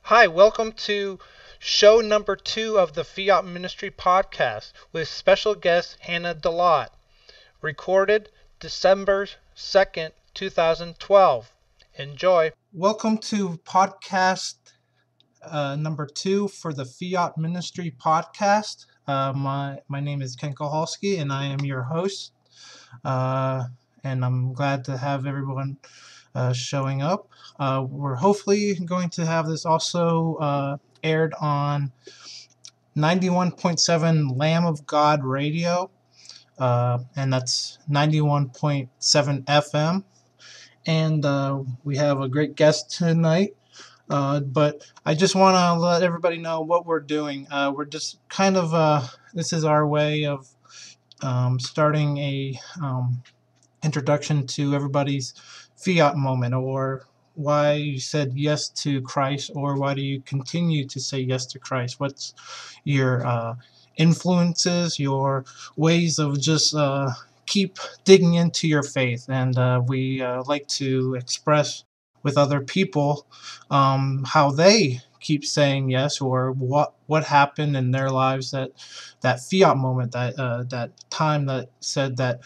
Hi, welcome to show number 2 of the Fiat Ministry podcast with special guest Hannah DeLaat, recorded December 2nd, 2012. Enjoy. Welcome to podcast number 2 for the Fiat Ministry podcast. My name is Ken Kohalski and I am your host. And I'm glad to have everyone showing up. We're hopefully going to have this also aired on 91.7 Lamb of God Radio, and that's 91.7 FM. And we have a great guest tonight. But I just want to let everybody know what we're doing. We're just kind of, this is our way of starting a introduction to everybody's Fiat moment, or why you said yes to Christ, or why do you continue to say yes to Christ? What's your influences, your ways of just keep digging into your faith? And we like to express with other people how they keep saying yes, or what happened in their lives, that Fiat moment, that time that said that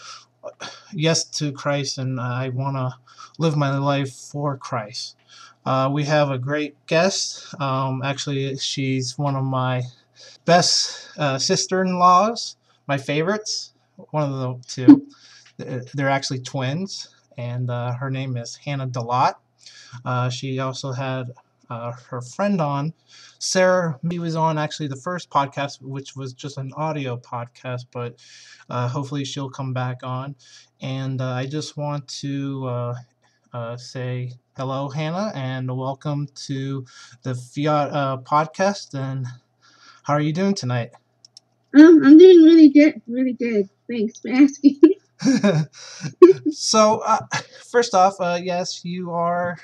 yes to Christ, and I want to live my life for Christ. We have a great guest. Actually, she's one of my best sister-in-laws, my favorites, one of the two. They're actually twins, and her name is Hannah DeLaat. She also had her friend on, Sarah. He was on actually the first podcast, which was just an audio podcast, but hopefully she'll come back on. And I just want to say hello, Hannah, and welcome to the Fiat podcast. And how are you doing tonight? I'm doing really good, really good. Thanks for asking. So, first off, yes, you are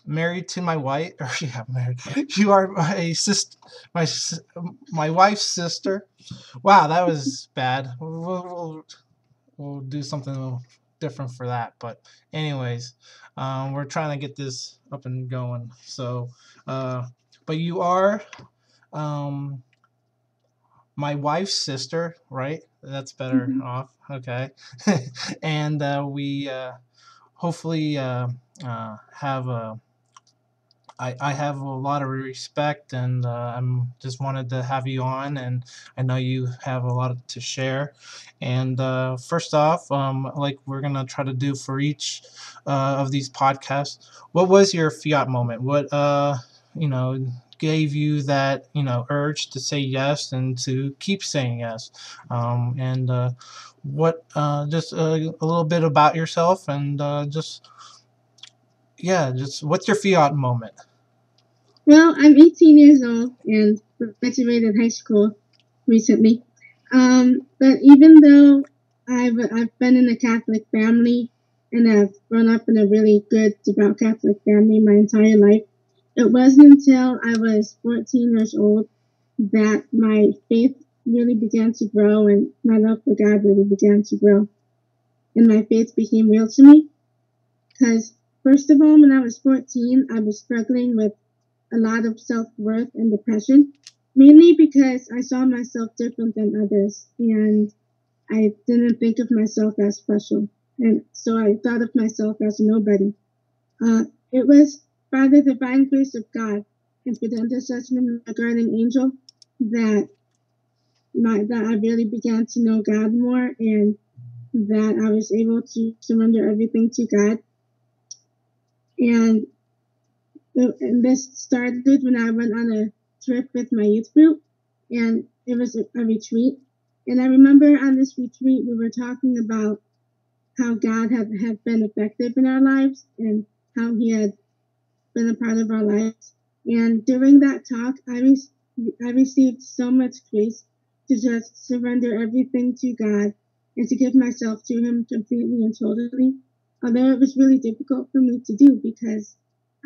married to my wife, or yeah, married. You are a sister, my wife's sister. Wow, that was bad. We'll do something a little different for that. But anyways, we're trying to get this up and going. So, but you are um, my wife's sister, right? That's better Mhm. off. Okay, and we hopefully have a. I have a lot of respect, and I'm just wanted to have you on, and I know you have a lot to share. And first off, like we're gonna try to do for each of these podcasts, what was your Fiat moment? What you know gave you that urge to say yes and to keep saying yes? And what just a little bit about yourself, and just what's your Fiat moment? Well, I'm 18 years old and graduated high school recently. But even though I've been in a Catholic family and I've grown up in a really good, devout Catholic family my entire life, it wasn't until I was 14 years old that my faith really began to grow and my love for God really began to grow. And my faith became real to me. Because, first of all, when I was 14, I was struggling with a lot of self worth and depression, mainly because I saw myself different than others and I didn't think of myself as special. And so I thought of myself as a nobody. It was by the divine grace of God and for the intercession of my guardian angel that that I really began to know God more and that I was able to surrender everything to God. And and this started when I went on a trip with my youth group, and it was a retreat. And I remember on this retreat, we were talking about how God had been effective in our lives and how He had been a part of our lives. And during that talk, I received so much grace to just surrender everything to God and to give myself to Him completely and totally. Although it was really difficult for me to do because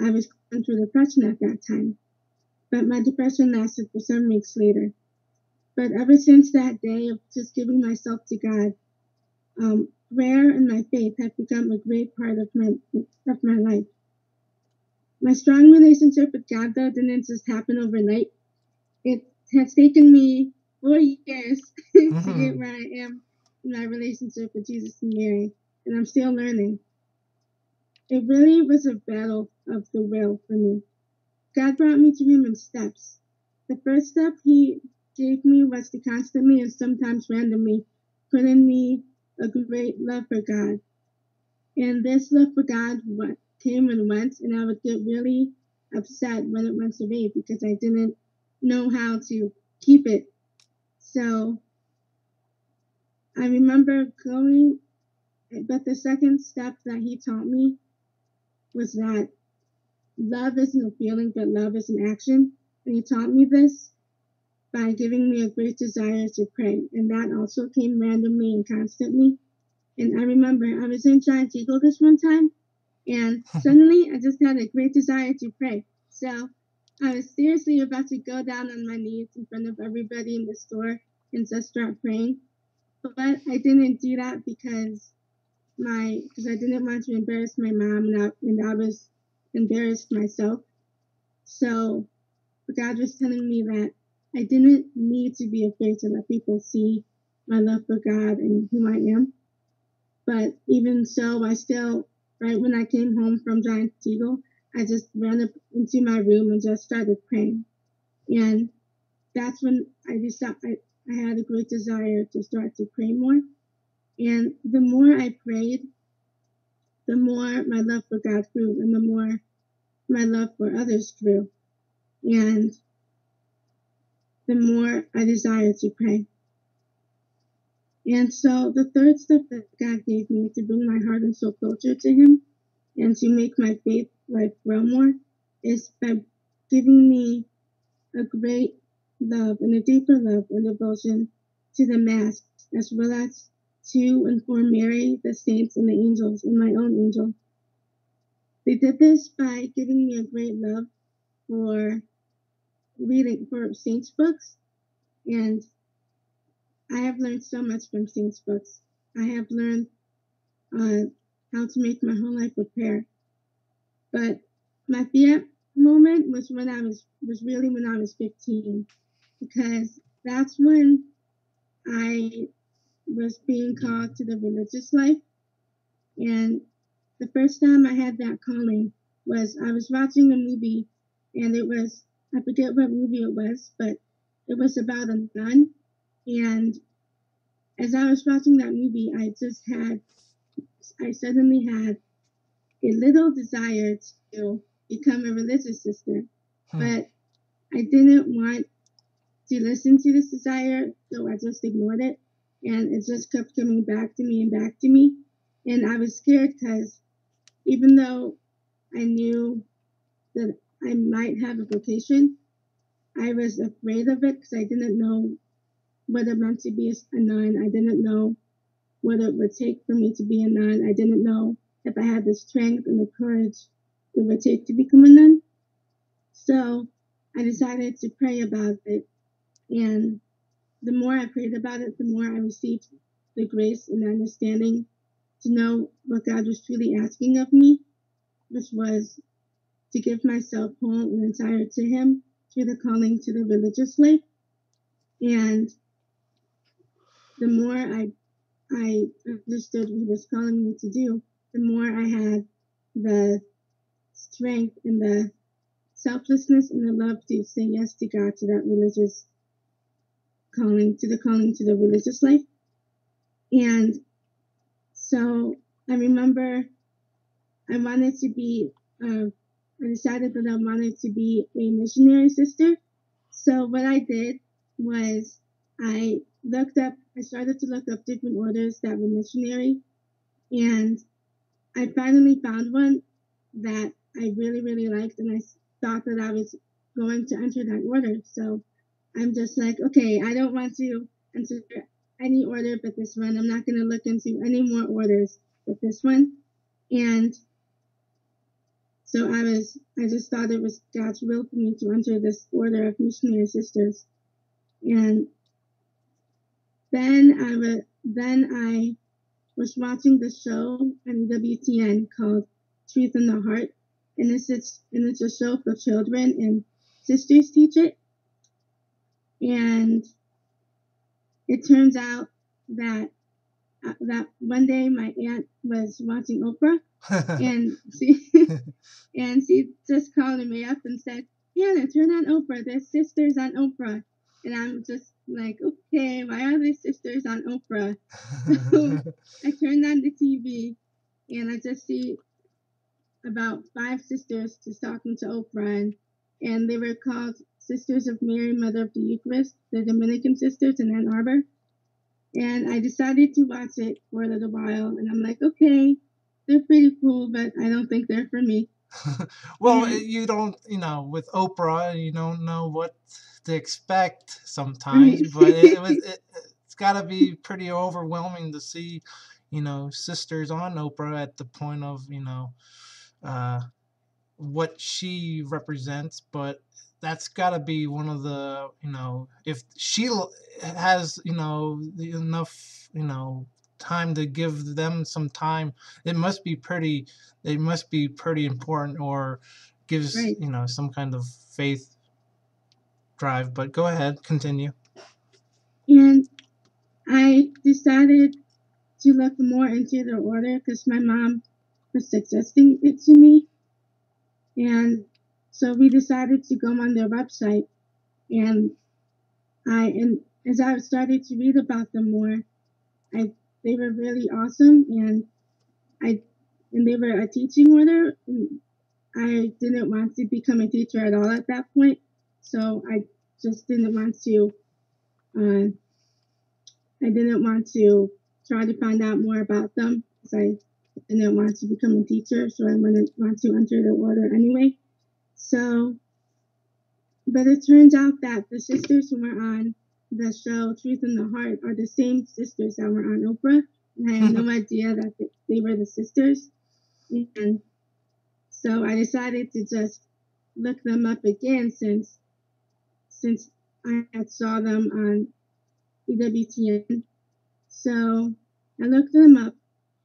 I was going through depression at that time. But my depression lasted for some weeks later. But ever since that day of just giving myself to God, prayer and my faith have become a great part of my life. My strong relationship with God, though, didn't just happen overnight. It has taken me 4 years to get Mm-hmm. where I am in my relationship with Jesus and Mary, and I'm still learning. It really was a battle of the will for me. God brought me to Him in steps. The first step He gave me was to constantly and sometimes randomly put in me a great love for God. And this love for God came and went, and I would get really upset when it went away because I didn't know how to keep it. So I remember going, but the second step that He taught me was that love isn't a feeling, but love is an action. And He taught me this by giving me a great desire to pray. And that also came randomly and constantly. And I remember I was in Giant Eagle this one time, and suddenly I just had a great desire to pray. So I was seriously about to go down on my knees in front of everybody in the store and just start praying. But I didn't do that because I didn't want to embarrass my mom, and I was embarrassed myself. So God was telling me that I didn't need to be afraid to let people see my love for God and who I am. But even so, I still, right when I came home from Giant Eagle, I just ran up into my room and just started praying. And that's when I decided I had a great desire to start to pray more. And the more I prayed, the more my love for God grew and the more my love for others grew. And the more I desired to pray. And so the third step that God gave me to bring my heart and soul closer to Him and to make my faith life grow more is by giving me a great love and a deeper love and devotion to the Mass, as well as to and for Mary, the saints, and the angels, and my own angel. They did this by giving me a great love for reading for saints' books, and I have learned so much from saints' books. I have learned uh, how to make my whole life a prayer. But my Fiat moment was really when I was 15, because that's when I was being called to the religious life. And the first time I had that calling was I was watching a movie, and it was, I forget what movie it was, but it was about a nun. And as I was watching that movie, I suddenly had a little desire to become a religious sister, but I didn't want to listen to this desire, so I just ignored it, and it just kept coming back to me and back to me. And I was scared because even though I knew that I might have a vocation, I was afraid of it because I didn't know what it meant to be a nun. I didn't know what it would take for me to be a nun. I didn't know if I had the strength and the courage it would take to become a nun. So I decided to pray about it. And the more I prayed about it, the more I received the grace and the understanding to know what God was truly asking of me, which was to give myself whole and entire to Him through the calling to the religious life. And the more I understood what He was calling me to do, the more I had the strength and the selflessness and the love to say yes to God, to that religious calling to the religious life. And so I remember I wanted to be, I decided that I wanted to be a missionary sister. So what I did was I started to look up different orders that were missionary, and I finally found one that I really, really liked, and I thought that I was going to enter that order. So I'm just like, okay, I don't want to enter any order but this one. I'm not going to look into any more orders but this one. And so I just thought it was God's will for me to enter this order of missionary sisters. And then I was watching the show on WTN called Truth in the Heart. and it's a show for children, and sisters teach it. And it turns out that that one day my aunt was watching Oprah, and she and she just called me up and said, "Hannah, turn on Oprah. There's sisters on Oprah." And I'm just like, "Okay, why are there sisters on Oprah?" So I turned on the TV, and I just see about five sisters just talking to Oprah, and they were called Sisters of Mary, Mother of the Eucharist, the Dominican sisters in Ann Arbor. And I decided to watch it for a little while, and I'm like, okay, they're pretty cool, but I don't think they're for me. Well, And you don't, with Oprah, you don't know what to expect sometimes, right, but it's got to be pretty overwhelming to see, sisters on Oprah at the point of, uh, what she represents, but that's got to be one of the, if she has, enough, time to give them some time, it must be pretty, it must be pretty important, or gives, right. some kind of faith drive. But go ahead, continue. And I decided to look more into their order because my mom was suggesting it to me. And so we decided to go on their website. And and as I started to read about them more, I they were really awesome. I and they were a teaching order. I didn't want to become a teacher at all at that point, so just didn't want to. Uh, I didn't want to try to find out more about them because I didn't want to become a teacher, so I wouldn't want to enter the order anyway. So, but it turns out that the sisters who were on the show Truth in the Heart are the same sisters that were on Oprah, and I had no idea that they were the sisters. And so I decided to just look them up again since I had saw them on EWTN. So I looked them up,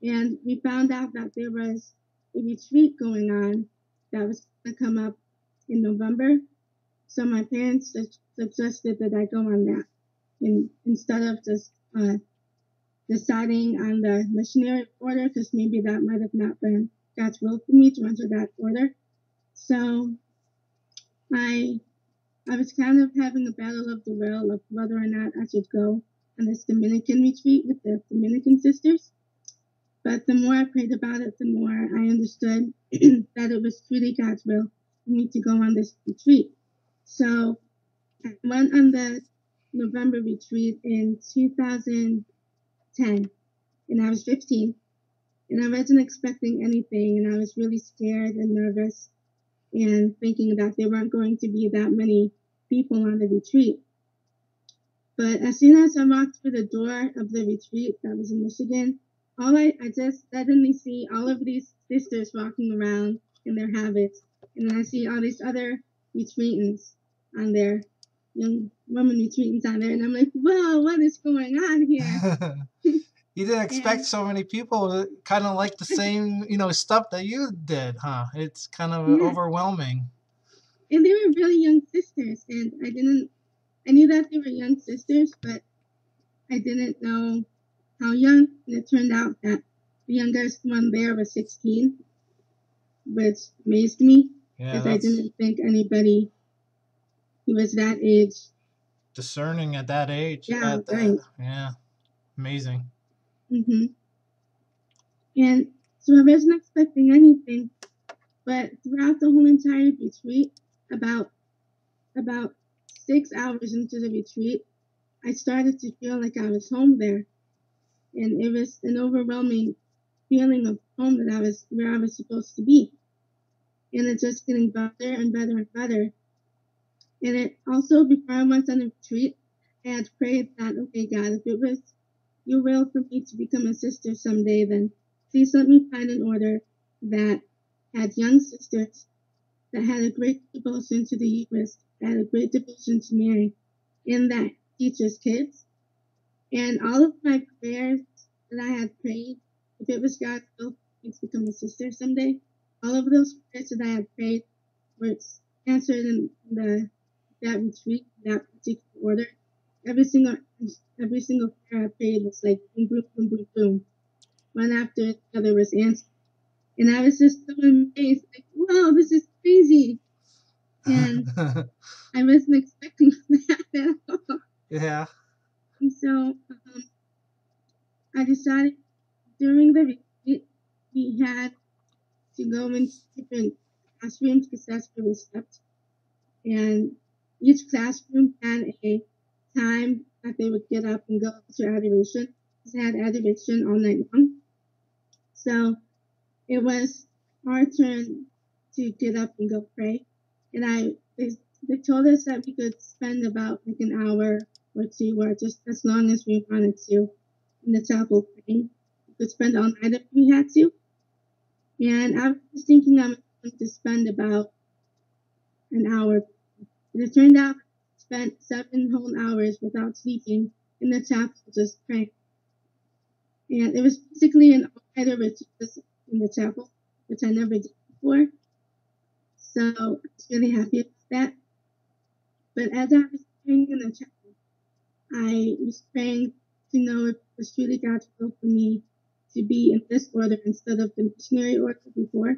and we found out that there was a retreat going on that was going to come up in November. So my parents suggested that I go on that, instead of just deciding on the missionary order, because maybe that might have not been God's will for me to enter that order. So I I was kind of having a battle of the will of whether or not I should go on this Dominican retreat with the Dominican sisters. But the more I prayed about it, the more I understood that it was truly God's will for me to go on this retreat. So I went on the November retreat in 2010, and I was 15, and I wasn't expecting anything, and I was really scared and nervous and thinking that there weren't going to be that many people on the retreat. But as soon as I walked through the door of the retreat that was in Michigan, I just suddenly see all of these sisters walking around in their habits, and then I see all these other retreatants on there, young women retreatants on there, and I'm like, whoa, what is going on here? You didn't expect And so many people kind of like the same, stuff that you did, huh? It's kind of yeah, overwhelming. and they were really young sisters, and I knew that they were young sisters, but I didn't know how young, and it turned out that the youngest one there was 16, which amazed me Yeah, because I that's didn't think anybody who was that age. discerning at that age. Yeah, right. Yeah, amazing. hmm And so I wasn't expecting anything, but throughout the whole entire retreat, about about 6 hours into the retreat, I started to feel like I was home there, and it was an overwhelming feeling of home that I was where I was supposed to be, and it's just getting better and better and better. And it also, before I went on the retreat, I had prayed that, okay, God, if it was your will for me to become a sister someday, then please let me find an order that had young sisters, that had a great devotion to the Eucharist, that had a great devotion to Mary, and that teaches kids. And all of my prayers that I had prayed, if it was God's will for me to become a sister someday, all of those prayers that I had prayed were answered in that retreat, that particular order. Every single every single prayer I prayed was like boom, boom, boom, boom, boom. One after the other was answered. And I was just so amazed, like, wow, this is crazy. And I wasn't expecting that at all. Yeah. And so I decided during the retreat, we had to go into different classrooms because that's where we slept. And each classroom had a time that they would get up and go to adoration. They had adoration all night long. So it was our turn to get up and go pray. And they told us that we could spend about like an hour or two, or just as long as we wanted to, in the chapel praying. We could spend all night if we had to. And I was thinking I was going to spend about an hour. But it turned out I spent 7 whole hours without sleeping in the chapel just praying. And it was basically an all-nighter with Jesus in the chapel, which I never did before. So I was really happy about that. But as I was praying in the chapel, I was praying to know if it was truly God's will for me to be in this order instead of the missionary order before.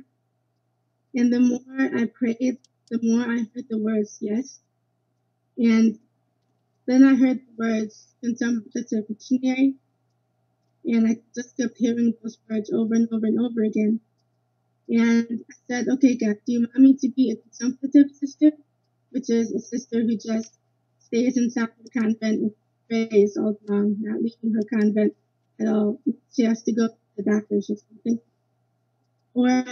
And the more I prayed, the more I heard the words yes. And then I heard the words contemplative missionary. And I just kept hearing those words over and over and over again. And I said, okay, God, do you want me to be a contemplative sister, which is a sister who just stays inside the convent and prays all day long, not leaving her convent at all? She has to go to the doctors or something. Or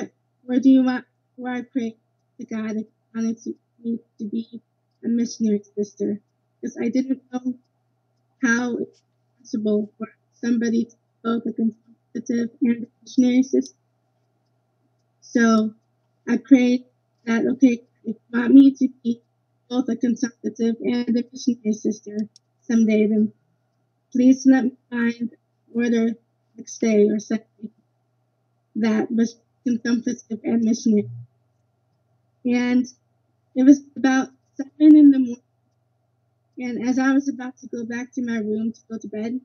do you want, or I pray to God if you wanted me to be a missionary sister? Because I didn't know how it's possible for somebody to be both a contemplative and a missionary sister. So I prayed that, okay, if you want me to be both a contemplative and a missionary sister someday, then please let me find order next day or Sunday that was contemplative and missionary. And it was about 7 in the morning. And as I was about to go back to my room to go to bed,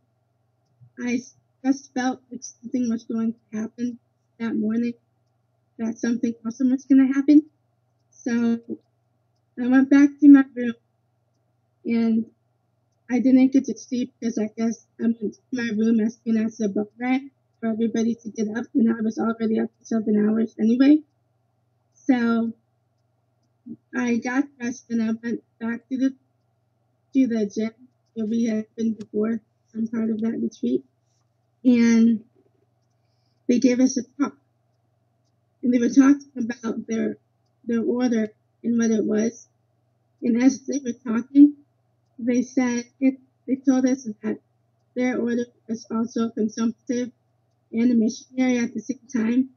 I just felt like something was going to happen that morning, that something awesome was going to happen. So I went back to my room and I didn't get to sleep because I guess I went to my room as soon as the bell rang for everybody to get up, and I was already up for 7 hours anyway. So I got dressed and I went back to the gym where we had been before. I'm part of that retreat, and they gave us a talk, and they were talking about their order and what it was. And as they were talking, they said it. They told us that their order was also consumptive and a missionary at the same time.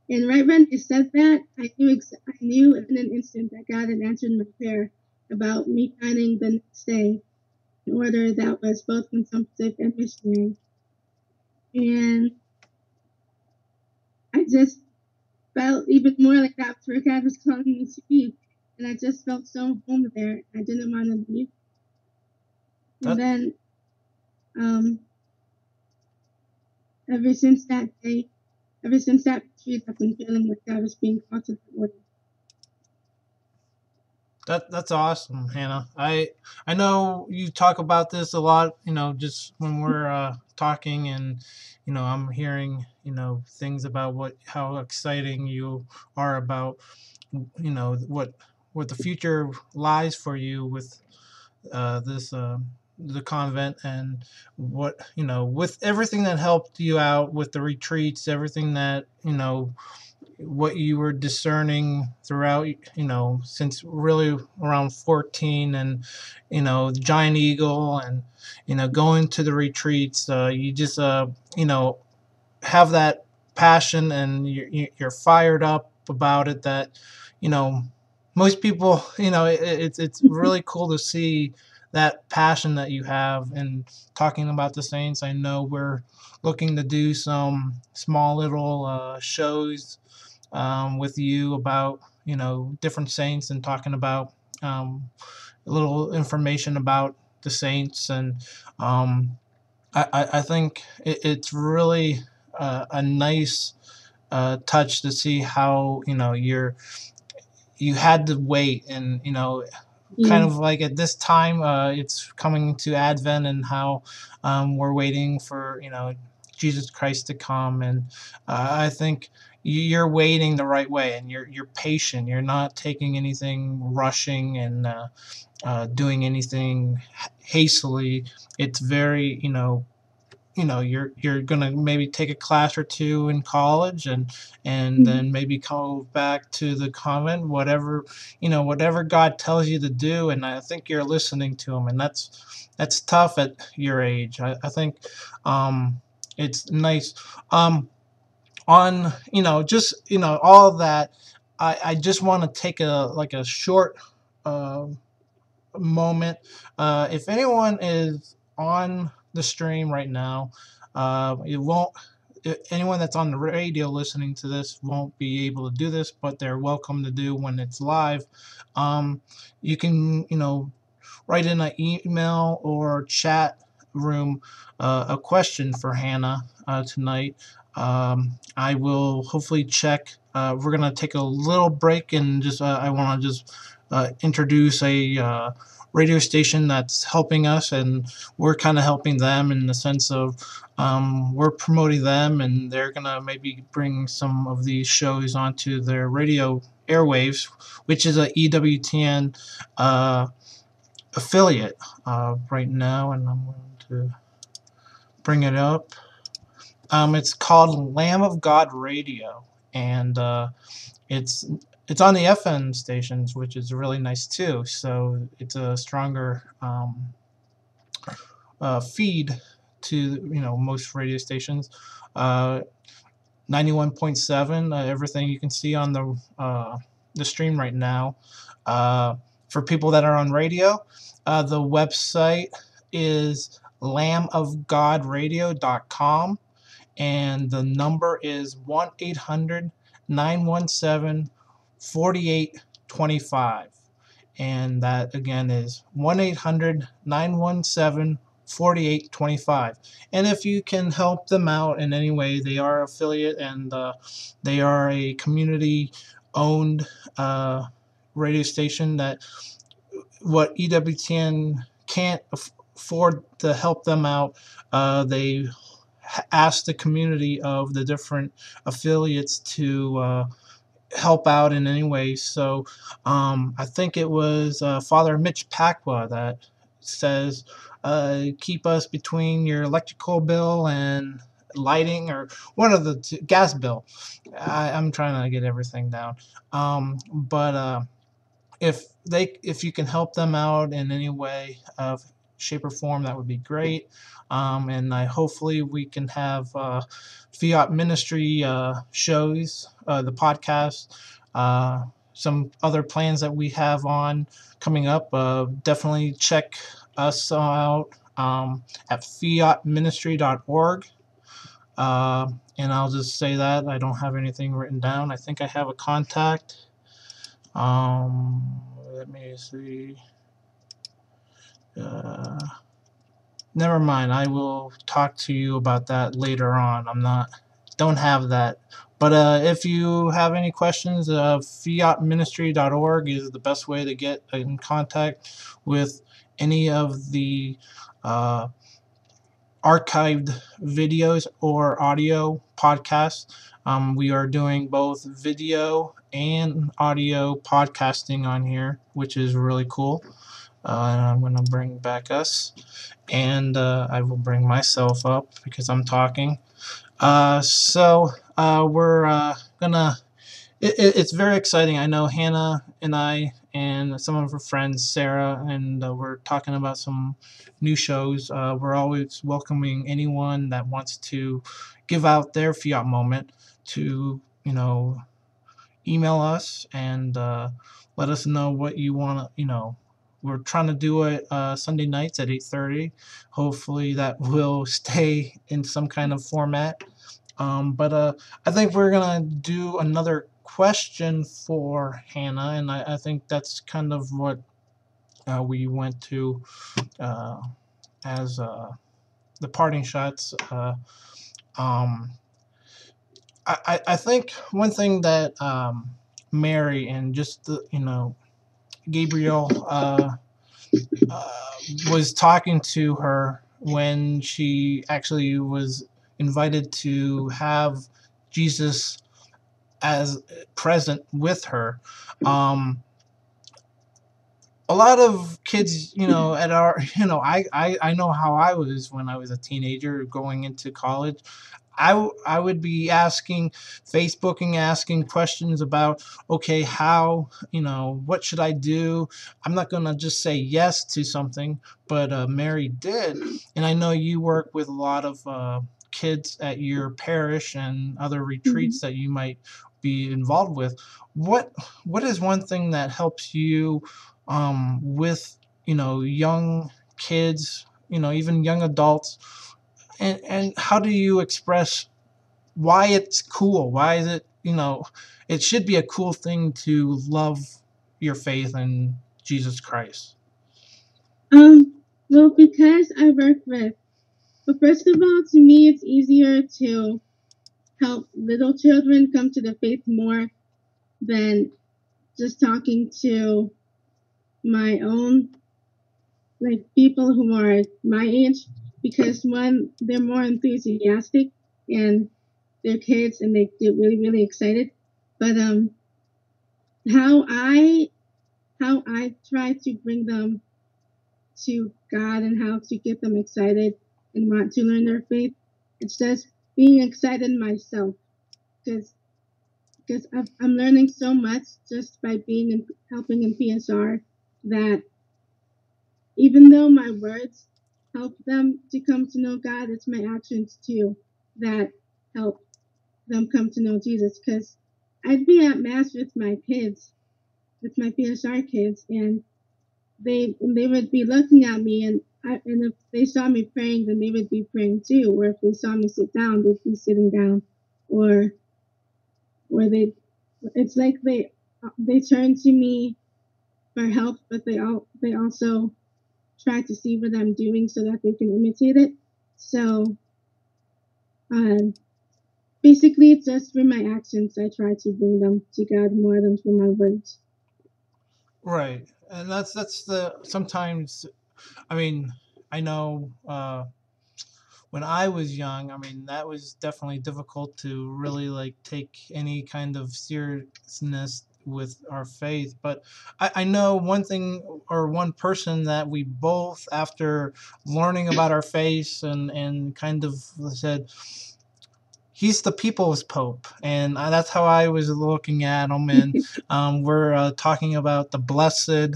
And right when they said that, I knew in an instant that God had answered my prayer about me finding the next day an order that was both consumptive and missionary. And I just felt even more like that's where God was calling me to be. And I just felt so home there. I didn't want to leave. And That then um, ever since that day, ever since that retreat, I've been feeling like I was being called to that order. that's awesome, Hannah. I know you talk about this a lot, just when we're talking, and I'm hearing, things about how exciting you are about, what the future lies for you with this the convent, and what, with everything that helped you out with the retreats, everything that, what you were discerning throughout, since really around 14, and, the Giant Eagle, and, going to the retreats, you just, have that passion, and you're fired up about it, that, you know, most people, it's really cool to see that passion that you have. And talking about the Saints, I know we're looking to do some small little shows with you about different saints and talking about a little information about the saints. And um, I think it's really a nice touch to see how you had to wait, and kind Yeah. of like at this time, it's coming to Advent, and how we're waiting for Jesus Christ to come. And I think you're waiting the right way, and you're patient. You're not taking anything rushing, and doing anything hastily. It's very you're gonna maybe take a class or two in college, and Mhm. then maybe go back to the convent, whatever whatever God tells you to do. And I think you're listening to him, and that's tough at your age. I think it's nice. On just all of that, I just want to take a short uh, moment. If anyone is on the stream right now, it won't. Anyone that's on the radio listening to this won't be able to do this, but they're welcome to do when it's live. You can, write in an email or chat room a question for Hannah tonight. I will hopefully check. We're gonna take a little break, and just I want to just introduce a radio station that's helping us, and we're kind of helping them in the sense of we're promoting them, and they're gonna maybe bring some of these shows onto their radio airwaves, which is a EWTN affiliate right now. And I'm going to bring it up. It's called Lamb of God Radio, and it's it's on the FM stations, which is really nice too. So it's a stronger feed to most radio stations. Uh, 91.7, everything you can see on the stream right now. For people that are on radio, the website is lambofgodradio.com, and the number is 1-800-917-4825. And that again is 1-800-917-4825. And if you can help them out in any way, they are affiliate, and they are a community owned radio station that what EWTN can't afford to help them out. They ask the community of the different affiliates to help out in any way. So I think it was Father Mitch Pacwa that says, keep us between your electrical bill and lighting, or one of the gas bill. I'm trying to get everything down. But if you can help them out in any way of shape or form, that would be great. And I hopefully we can have Fiat Ministry shows, the podcast, some other plans that we have on coming up. Definitely check us out at fiatministry.org. And I'll just say that I don't have anything written down. I think I have a contact. Let me see. Uh, Never mind. I will talk to you about that later on. Don't have that. But if you have any questions, fiatministry.org is the best way to get in contact with any of the uh, archived videos or audio podcasts. We are doing both video and audio podcasting on here, which is really cool. And I'm going to bring back us, and I will bring myself up because I'm talking. We're gonna. It's very exciting. I know Hannah and I and some of her friends, Sarah, and we're talking about some new shows. We're always welcoming anyone that wants to give out their Fiat moment to email us, and let us know what you want to. We're trying to do it Sunday nights at 8:30. Hopefully that will stay in some kind of format. But I think we're gonna do another question for Hannah, and I think that's kind of what we went to uh, as the parting shots. Um, I think one thing that Mary and just the, Gabriel was talking to her when she actually was invited to have Jesus as present with her. Um, a lot of kids, at our, I know how I was when I was a teenager going into college. I would be asking, Facebooking, asking questions about, okay, how, what should I do? I'm not going to just say yes to something, but Mary did. And I know you work with a lot of kids at your parish and other Mhm. retreats that you might be involved with. What what is one thing that helps you with, young kids, even young adults, and how do you express why it's cool? Why is it, it should be a cool thing to love your faith in Jesus Christ? Well, because I work with, well, first of all, to me, it's easier to help little children come to the faith more than just talking to my own, like, people who are my age, because one, they're more enthusiastic and they're kids and they get really, really excited. But how I how I try to bring them to God and how to get them excited and want to learn their faith. It's just being excited myself, because I'm learning so much just by being and helping in PSR, that even though my words help them to come to know God, it's my actions too that help them come to know Jesus. Because I'd be at mass with my kids, with my PSR kids, and they would be looking at me, and if they saw me praying, then they would be praying too. Or if they saw me sit down, they'd be sitting down. Or they, it's like they turn to me for help, but they also try to see what I'm doing so that they can imitate it. So um, basically, it's just through my actions I try to bring them to God more than through my words. Right. And that's the sometimes, I mean, I know when I was young, I mean, that was definitely difficult to really like take any kind of seriousness with our faith. But I know one thing or one person that we both, after learning about our faith and kind of said, he's the people's pope, and that's how I was looking at him. And we're talking about the blessed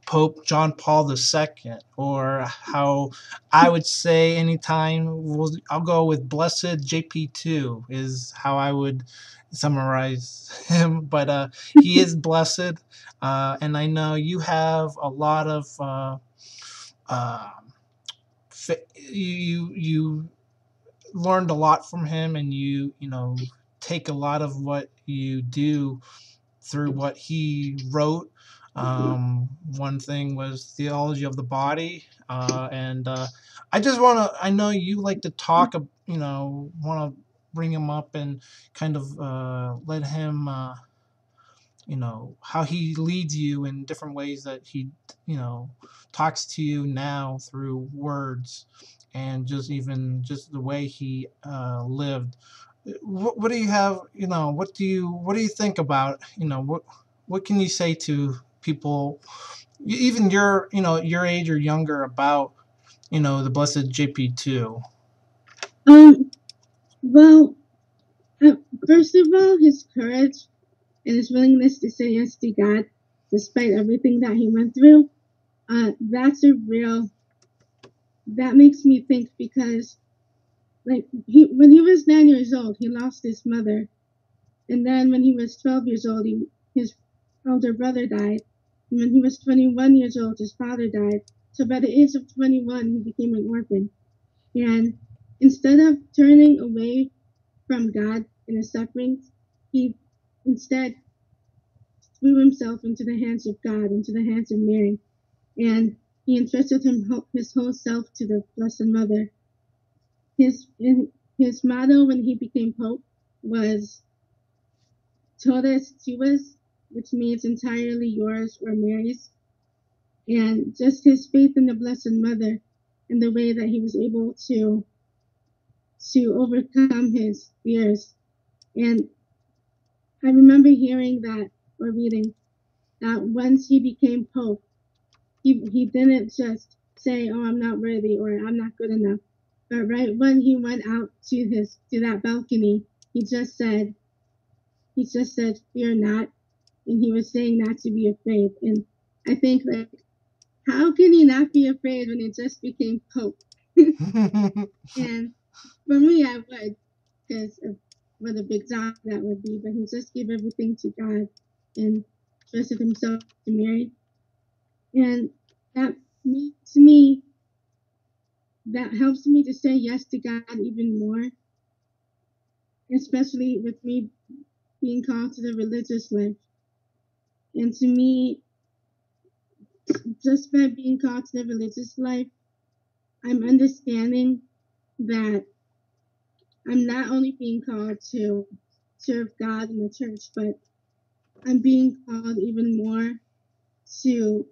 Pope John Paul II, or how I would say anytime I'll go with Blessed JP2 is how I would summarize him. But he is blessed, and I know you have a lot of uh, you learned a lot from him, and you take a lot of what you do through what he wrote. One thing was theology of the body, and I just want to. I know you like to talk. Want to bring him up and kind of let him. How he leads you in different ways that he you know talks to you now through words, and just even just the way he lived. What do you have, what do you think about, what can you say to people, even your age or younger, about the blessed JP2? Um, well, uh, first of all, his courage and his willingness to say yes to God, despite everything that he went through, that's a real, that makes me think, because like when he was 9 years old, he lost his mother, and then when he was 12 years old, his older brother died, and when he was 21 years old, his father died. So by the age of 21, he became an orphan, and instead of turning away from God in his sufferings, he instead threw himself into the hands of God, into the hands of Mary, and he entrusted his whole self to the Blessed Mother. His his motto when he became Pope was "Todes tuas," which means entirely yours or Mary's, and just his faith in the Blessed Mother and the way that he was able to overcome his fears. And I remember hearing that or reading that once he became Pope, he didn't just say, "Oh, I'm not worthy" or "I'm not good enough," but right when he went out to that balcony, he just said, "Fear not," and he was saying not to be afraid. And I think like, how can he not be afraid when he just became Pope? And for me, I would, because of what a big job that would be. But he just gave everything to God and trusted himself to Mary. And that makes me, that helps me to say yes to God even more, especially with me being called to the religious life. And to me, just by being called to the religious life, I'm understanding that I'm not only being called to serve God in the church, but I'm being called even more to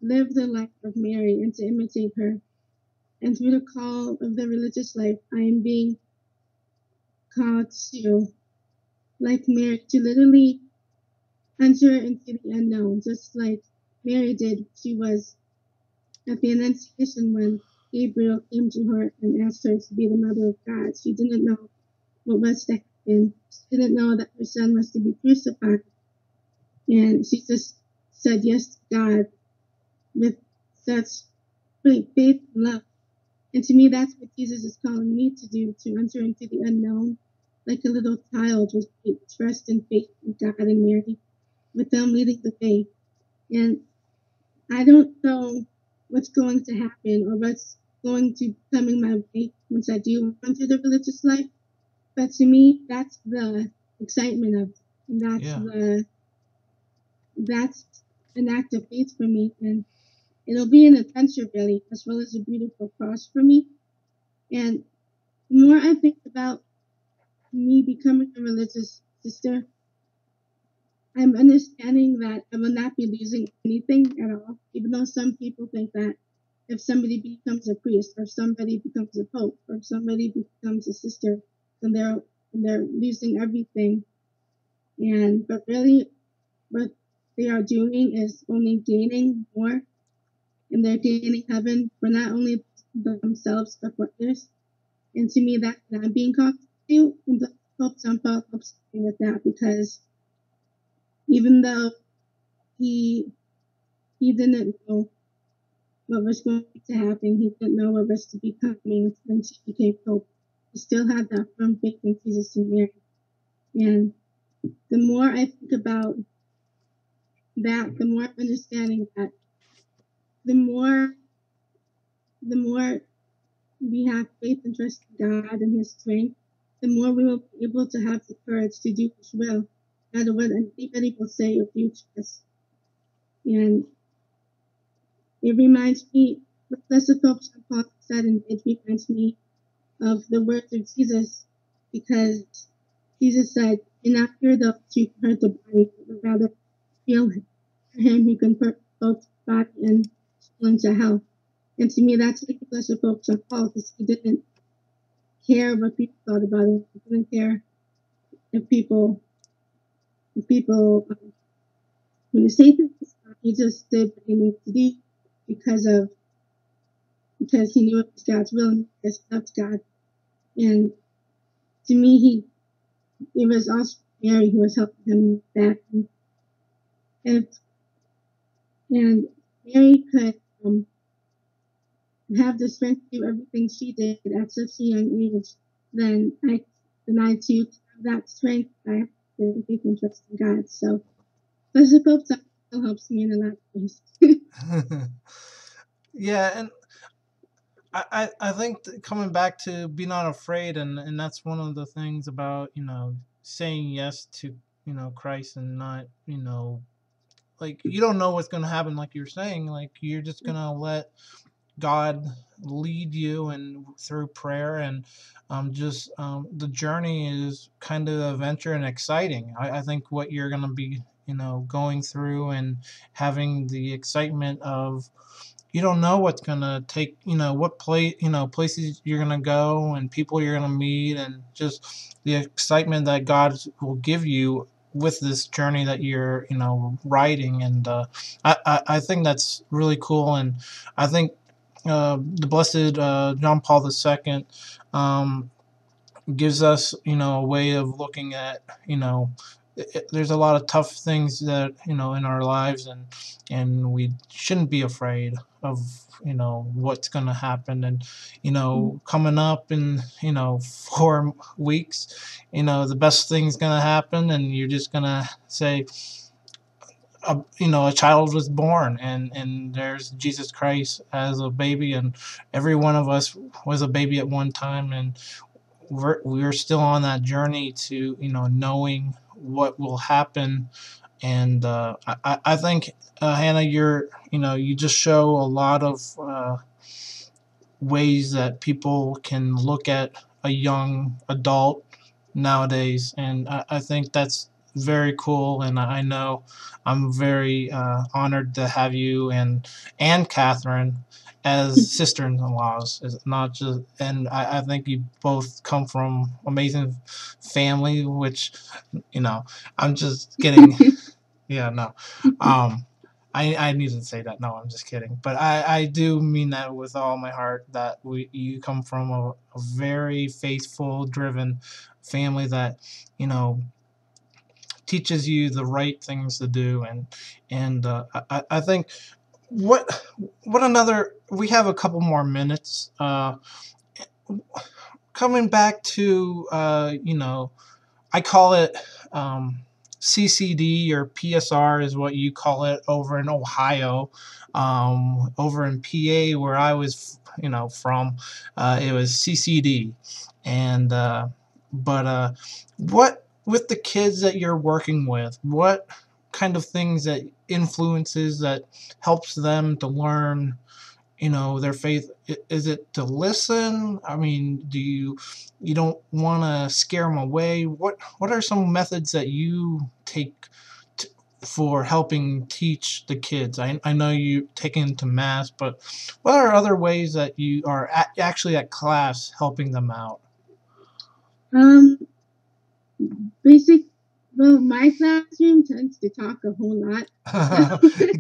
live the life of Mary and to imitate her. And through the call of the religious life, I am being called to, like Mary, to literally enter into the unknown, just like Mary did. She was at the Annunciation when Gabriel came to her and asked her to be the mother of God. She didn't know what was to happen. She didn't know that her son was to be crucified. And she just said yes to God with such great faith and love. And to me, that's what Jesus is calling me to do, to enter into the unknown, like a little child with trust and faith in God and Mary, with them leading the way. And I don't know what's going to happen or what's going to come in my way once I do enter the religious life. But to me, that's the excitement of it. And Yeah. that's an act of faith for me. And it'll be an adventure really, as well as a beautiful cross for me. And the more I think about me becoming a religious sister, I'm understanding that I will not be losing anything at all, even though some people think that if somebody becomes a priest, or if somebody becomes a pope, or if somebody becomes a sister, then they're losing everything. And but really, what they are doing is only gaining more, and they're gaining heaven for not only themselves but for others. And to me, that's what I'm being called to do, and the Pope John Paul helps me with that because even though he he didn't know what was going to happen. He didn't know what was to be coming when she became Pope. He still had that firm faith in Jesus and Mary. And the more I think about that, the more I'm understanding that the more the more we have faith and trust in God and His strength, the more we will be able to have the courage to do His will, no matter what anybody will say or do to us. And it reminds me, what Blessed Pope John Paul said, and it reminds me of the words of Jesus, because Jesus said, "Do not fear those who can hurt the body, but rather feel him who can put both body and soul into hell." And to me, that's like the Blessed Pope John Paul, because he didn't care what people thought about it. He didn't care if people when say things. He just did what he needed to do because of because he knew it was God's will and because he loved God. And to me, it was also Mary who was helping him with that. And, and Mary could have the strength to do everything she did at such a young age, then I too have that strength. I have the faith and trust in God. So Blessed Pope still helps me in a lot of ways. Yeah, and I think coming back to be not afraid, and that's one of the things about saying yes Christ, and not, like, you don't know what's going to happen, like you're saying, like you're just going to let God lead you, and through prayer, and just the journey is kind of adventure and exciting. I think what you're going to be, going through, and having the excitement of, you don't know what's gonna take, what places you're gonna go, and people you're gonna meet, and just the excitement that God will give you with this journey that you're, riding. And I think that's really cool. And I think the Blessed John Paul II gives us, a way of looking at, there's a lot of tough things that, in our lives, and we shouldn't be afraid of, what's going to happen. And, coming up in, 4 weeks, the best thing's going to happen, and you're just going to say, a child was born, and there's Jesus Christ as a baby, and every one of us was a baby at one time, and we're still on that journey to, knowing what will happen. And I think, Hannah, you just show a lot of ways that people can look at a young adult nowadays, and I think that's very cool. And I know I'm very honored to have you and Catherine as sisters-in-laws. It's not just, and I think you both come from amazing family, which, you know, I'm just kidding. Yeah, no. Um, I needed to say that. No, I'm just kidding. But I do mean that with all my heart, that you come from a very faithful, driven family that, you know, teaches you the right things to do. And I think what another, we have a couple more minutes. Coming back to, I call it CCD, or PSR is what you call it over in Ohio. Over in PA, where I was, from, it was CCD. And but what, with the kids that you're working with, what kind of things that influences that helps them to learn, their faith? Is it to listen? I mean, you don't want to scare them away? What are some methods that you take for helping teach the kids? I know you taking them to mass, but what are other ways that you are actually at class helping them out? Um, basic. Well, my classroom tends to talk a whole lot,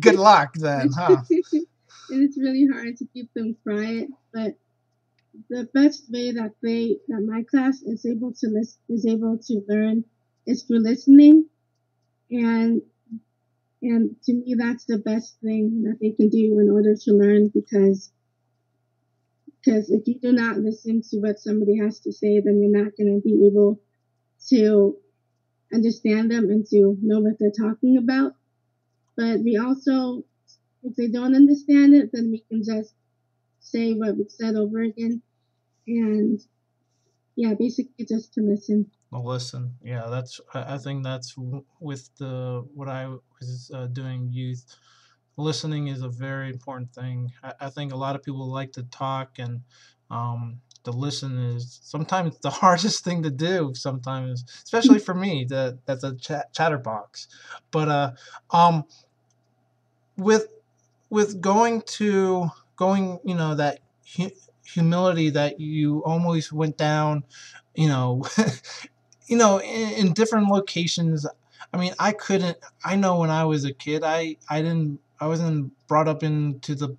Good luck then, and huh? it's really hard to keep them quiet. But the best way that my class is able to learn is through listening, and to me that's the best thing that they can do in order to learn, because if you do not listen to what somebody has to say, then you're not going to be able to understand them and to know what they're talking about. But we also, if they don't understand it, then we can just say what we said over again. And yeah, basically just to listen. Well, listen, yeah, I think that's with the what I was doing youth. Listening is a very important thing. I think a lot of people like to talk, and to listen is sometimes the hardest thing to do. Sometimes, especially for me, that's a chatterbox. But um, with going to going, that humility that you almost went down, you know, in different locations. I mean, I couldn't. I know when I was a kid, I didn't. I wasn't brought up into the,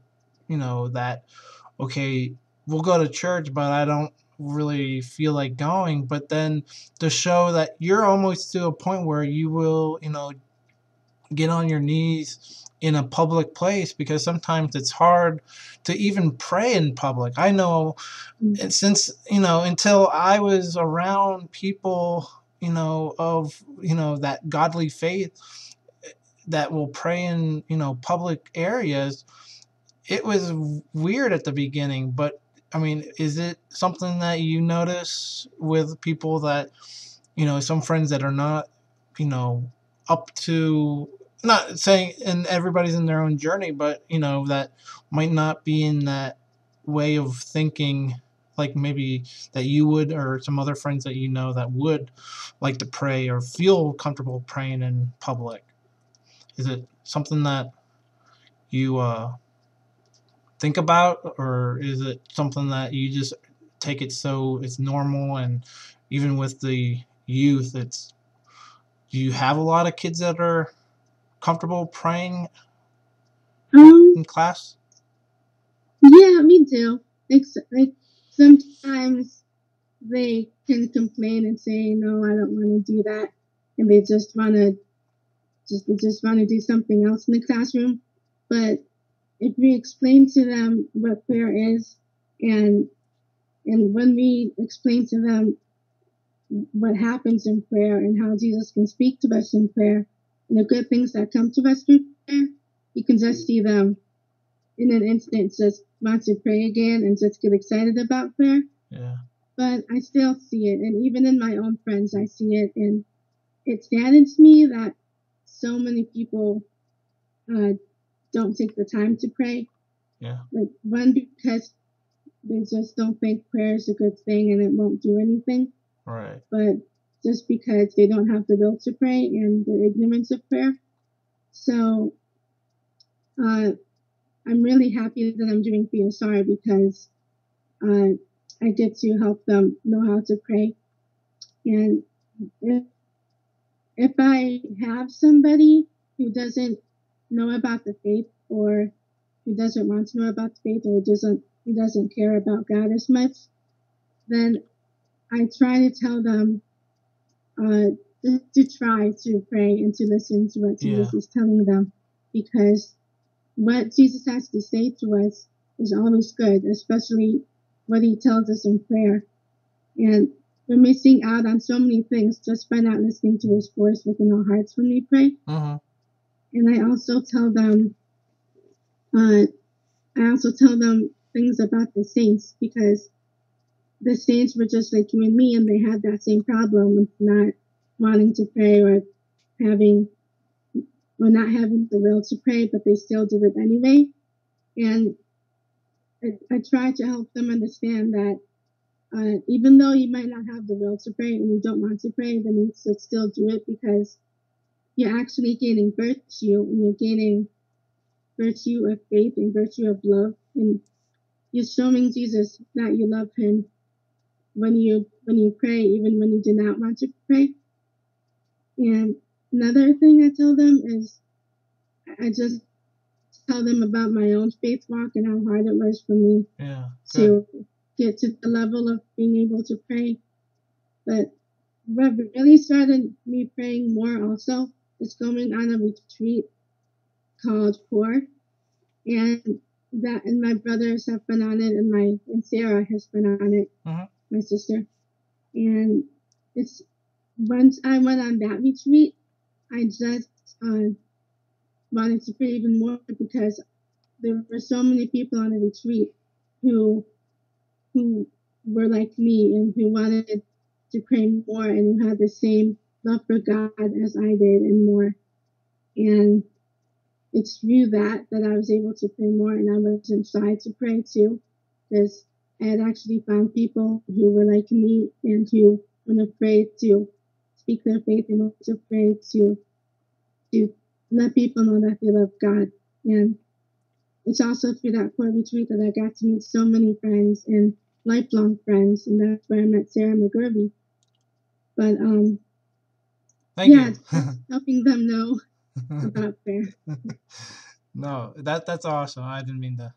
that, okay, we'll go to church, but I don't really feel like going. But then to show that you're almost to a point where you will, get on your knees in a public place, because sometimes it's hard to even pray in public. I know, and since, until I was around people, of, that godly faith that will pray in, public areas, it was weird at the beginning. But I mean, is it something that you notice with people that, some friends that are not up to, not saying and everybody's in their own journey, but that might not be in that way of thinking, like maybe that you would, or some other friends that that would like to pray or feel comfortable praying in public? Is it something that you think about, or is it something that you just take it so it's normal? And even with the youth, do you have a lot of kids that are comfortable praying Um, in class? yeah, we do. Like sometimes they can complain and say, "No, I don't want to do that," and they just want to do something else in the classroom. But if we explain to them what prayer is, and when we explain to them what happens in prayer and how Jesus can speak to us in prayer and the good things that come to us through prayer, you can just see them in an instant just want to pray again and just get excited about prayer. Yeah. But I still see it, and even in my own friends, I see it, and it saddens me that so many people uh, don't take the time to pray. Yeah. Like, one, because they just don't think prayer is a good thing and it won't do anything, Right. but just because they don't have the will to pray and the ignorance of prayer. So uh, I'm really happy that I'm doing PSR because uh, I get to help them know how to pray. And if I have somebody who doesn't know about the faith, or who doesn't want to know about the faith, or who doesn't care about God as much, then I try to tell them uh, to try to pray and to listen to what Yeah. Jesus is telling them, because what Jesus has to say to us is always good, especially what he tells us in prayer. And we're missing out on so many things just by not listening to his voice within our hearts when we pray. Mm-hmm. And uh, I also tell them things about the saints, because the saints were just like you and me, and they had that same problem of not wanting to pray, having or not having the will to pray, but they still did it anyway. And I try to help them understand that even though you might not have the will to pray and you don't want to pray, then you should still do it, because you're actually gaining virtue, and you're gaining virtue of faith and virtue of love, and you're showing Jesus that you love him when you pray, even when you do not want to pray. And another thing I tell them is, I just tell them about my own faith walk and how hard it was for me to get to the level of being able to pray. But what really started me praying more also is going on a retreat called Pour, and my brothers have been on it, and Sarah has been on it, my sister. And it's once I went on that retreat, I just wanted to pray even more, because there were so many people on the retreat who who were like me and who wanted to pray more and who had the same love for God as I did and more. And it's through that I was able to pray more, and I was inside to pray too, because I had actually found people who were like me and who were afraid to speak their faith and were afraid to let people know that they love God. And it's also through that core retreat that I got to meet so many friends and lifelong friends, and that's where I met Sarah McGurvey. But Thank yeah, you. it's just helping them know about prayer. No, that's awesome. I didn't mean to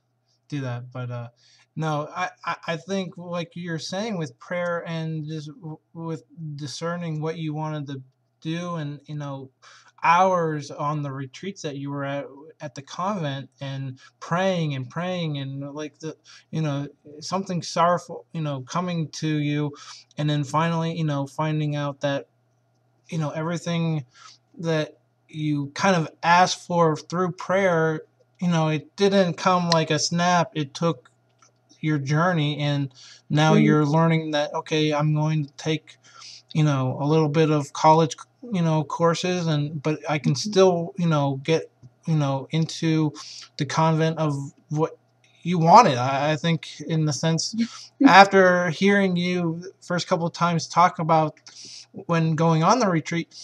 do that, but no, I think like you're saying with prayer and just with discerning what you wanted to do, and hours on the retreats that you were at the convent, and praying and like the something sorrowful coming to you, and then finally finding out that everything that you kind of asked for through prayer, it didn't come like a snap. It took your journey, and now Right. you're learning that, okay, I'm going to take a little bit of college courses, but I can still get into the convent of what you wanted. I think in the sense, after hearing you first couple of times talk about when going on the retreat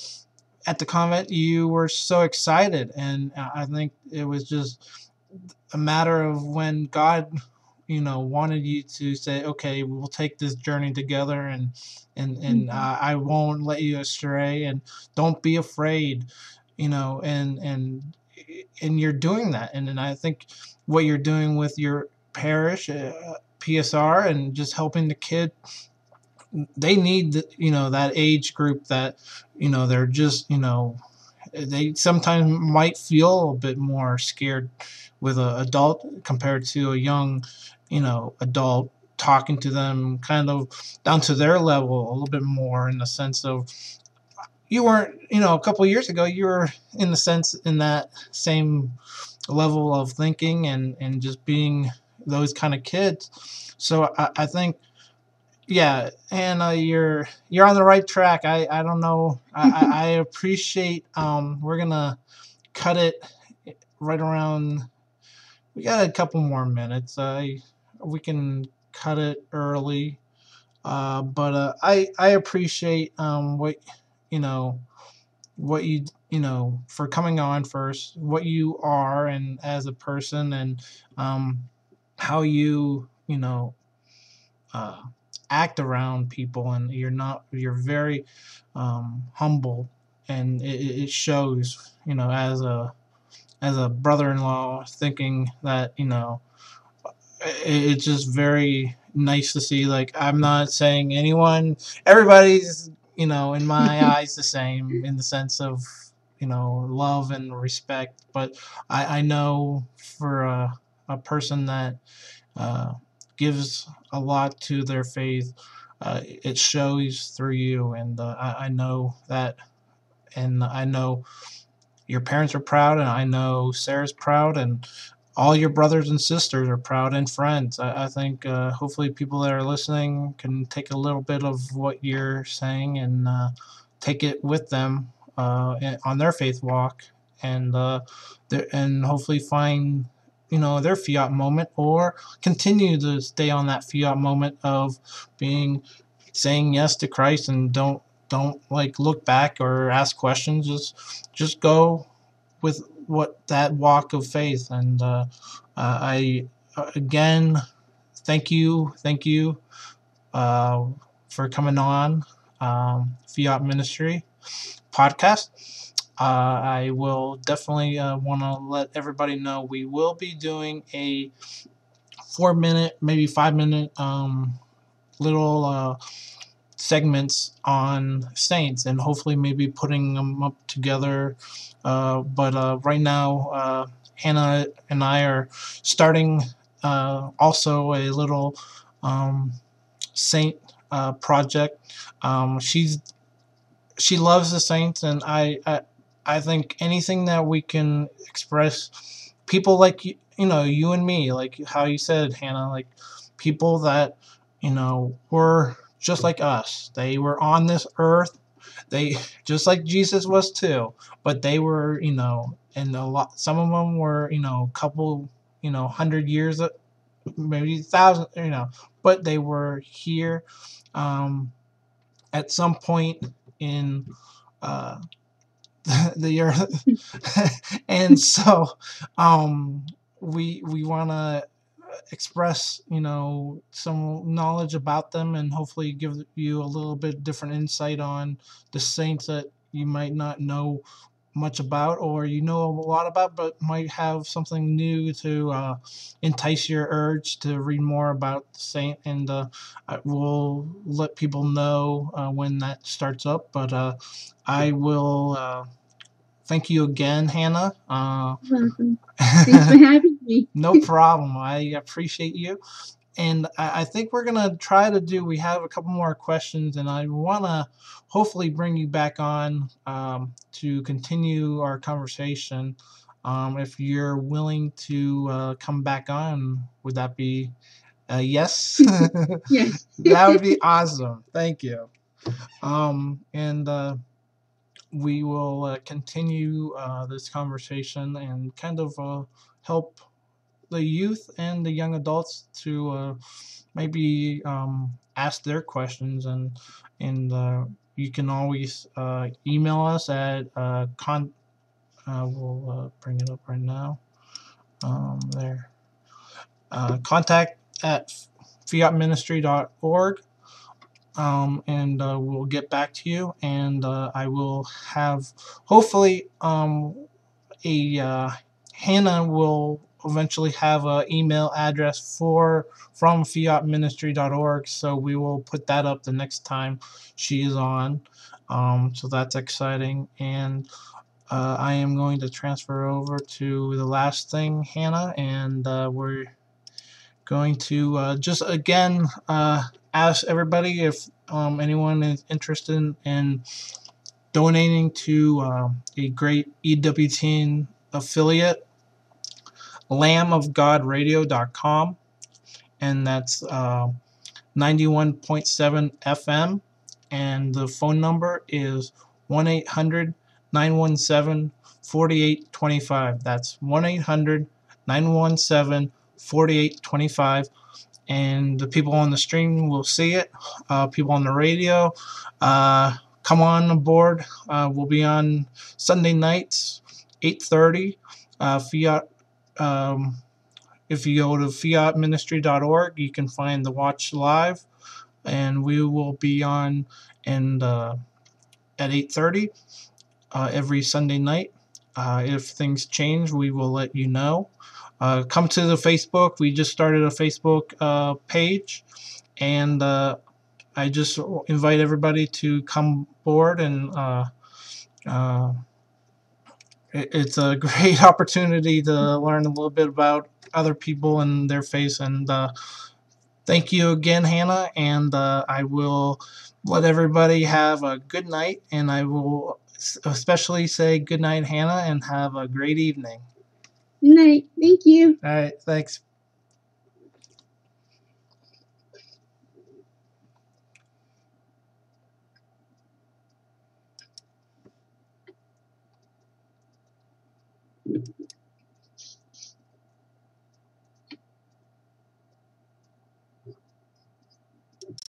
at the convent, you were so excited, and I think it was just a matter of when God, wanted you to say, okay, we'll take this journey together, I won't let you astray, and don't be afraid, and you're doing that, and I think what you're doing with your parish, PSR, and just helping the kid, they need that age group that they're just they sometimes might feel a bit more scared with an adult compared to a young, adult, talking to them kind of down to their level a little bit more, in the sense of, you weren't, a couple of years ago, you were in the sense in that same level of thinking, and just being those kind of kids. So I think, yeah, and you're on the right track. I don't know. I appreciate. We're gonna cut it right around. We got a couple more minutes. We can cut it early. But I appreciate what you know what you for coming on first. What you are, and as a person, and um how you uh, act around people, and you're very humble, and it shows, as a brother-in-law, thinking that, it's just very nice to see. Like, I'm not saying everybody's, in my eyes, the same, in the sense of, love and respect, but I know for a person that uh, gives a lot to their faith, it shows through you, and I know that, and I know your parents are proud, and I know Sarah's proud, and all your brothers and sisters are proud, and friends. I think hopefully people that are listening can take a little bit of what you're saying, and take it with them on their faith walk, and and hopefully find their Fiat moment, or continue to stay on that Fiat moment of being saying yes to Christ, and don't like look back or ask questions. Just go with what that walk of faith. And I again, thank you uh, for coming on Fiat Ministry podcast. I will definitely want to let everybody know we will be doing a 4 minute, maybe 5 minute little segments on saints, and hopefully maybe putting them up together. But right now, Hannah and I are starting also a little saint project. She loves the saints, and I think anything that we can express, people like you and me, like how you said, Hannah, like people that were just like us. They were on this earth. They just like Jesus was too, but they were, and a lot. Some of them were, a couple, 100 years, maybe 1,000, but they were here um, at some point in uh, the earth, and so we want to express some knowledge about them, and hopefully give you a little bit different insight on the saints that you might not know much about, or a lot about, but might have something new to entice your urge to read more about the saint. And I will let people know when that starts up, but I will thank you again, Hannah. Welcome. Thanks for having me. No problem. I appreciate you. And I think we're going to try to we have a couple more questions, and I want to hopefully bring you back on to continue our conversation. If you're willing to come back on, would that be a yes? Yes. That would be awesome. Thank you. And we will continue this conversation and kind of help the youth and the young adults to maybe ask their questions, and you can always email us at we'll bring it up right now. There. Contact at fiatministry.org, and we'll get back to you. And I will have, hopefully, a Hannah will eventually have an email address from fiatministry.org, so we will put that up the next time she is on. So that's exciting. And I am going to transfer over to the last thing, Hannah, and we're going to just again ask everybody if anyone is interested in donating to a great EWTN affiliate, lambofgodradio.com, and that's 91.7 FM, and the phone number is 1-800-917-4825. That's 1-800-917-4825. And the people on the stream will see it. People on the radio, come on board. We'll be on Sunday nights, 8:30. Fiat. If you go to fiatministry.org, you can find the Watch Live, and we will be on and at 8:30 every Sunday night. If things change, we will let you know. Come to the Facebook. We just started a Facebook page, and I just invite everybody to come board, and it's a great opportunity to learn a little bit about other people and their face. And thank you again, Hannah, and I will let everybody have a good night, and I will especially say good night, Hannah, and have a great evening. Good night. Thank you. All right, thanks.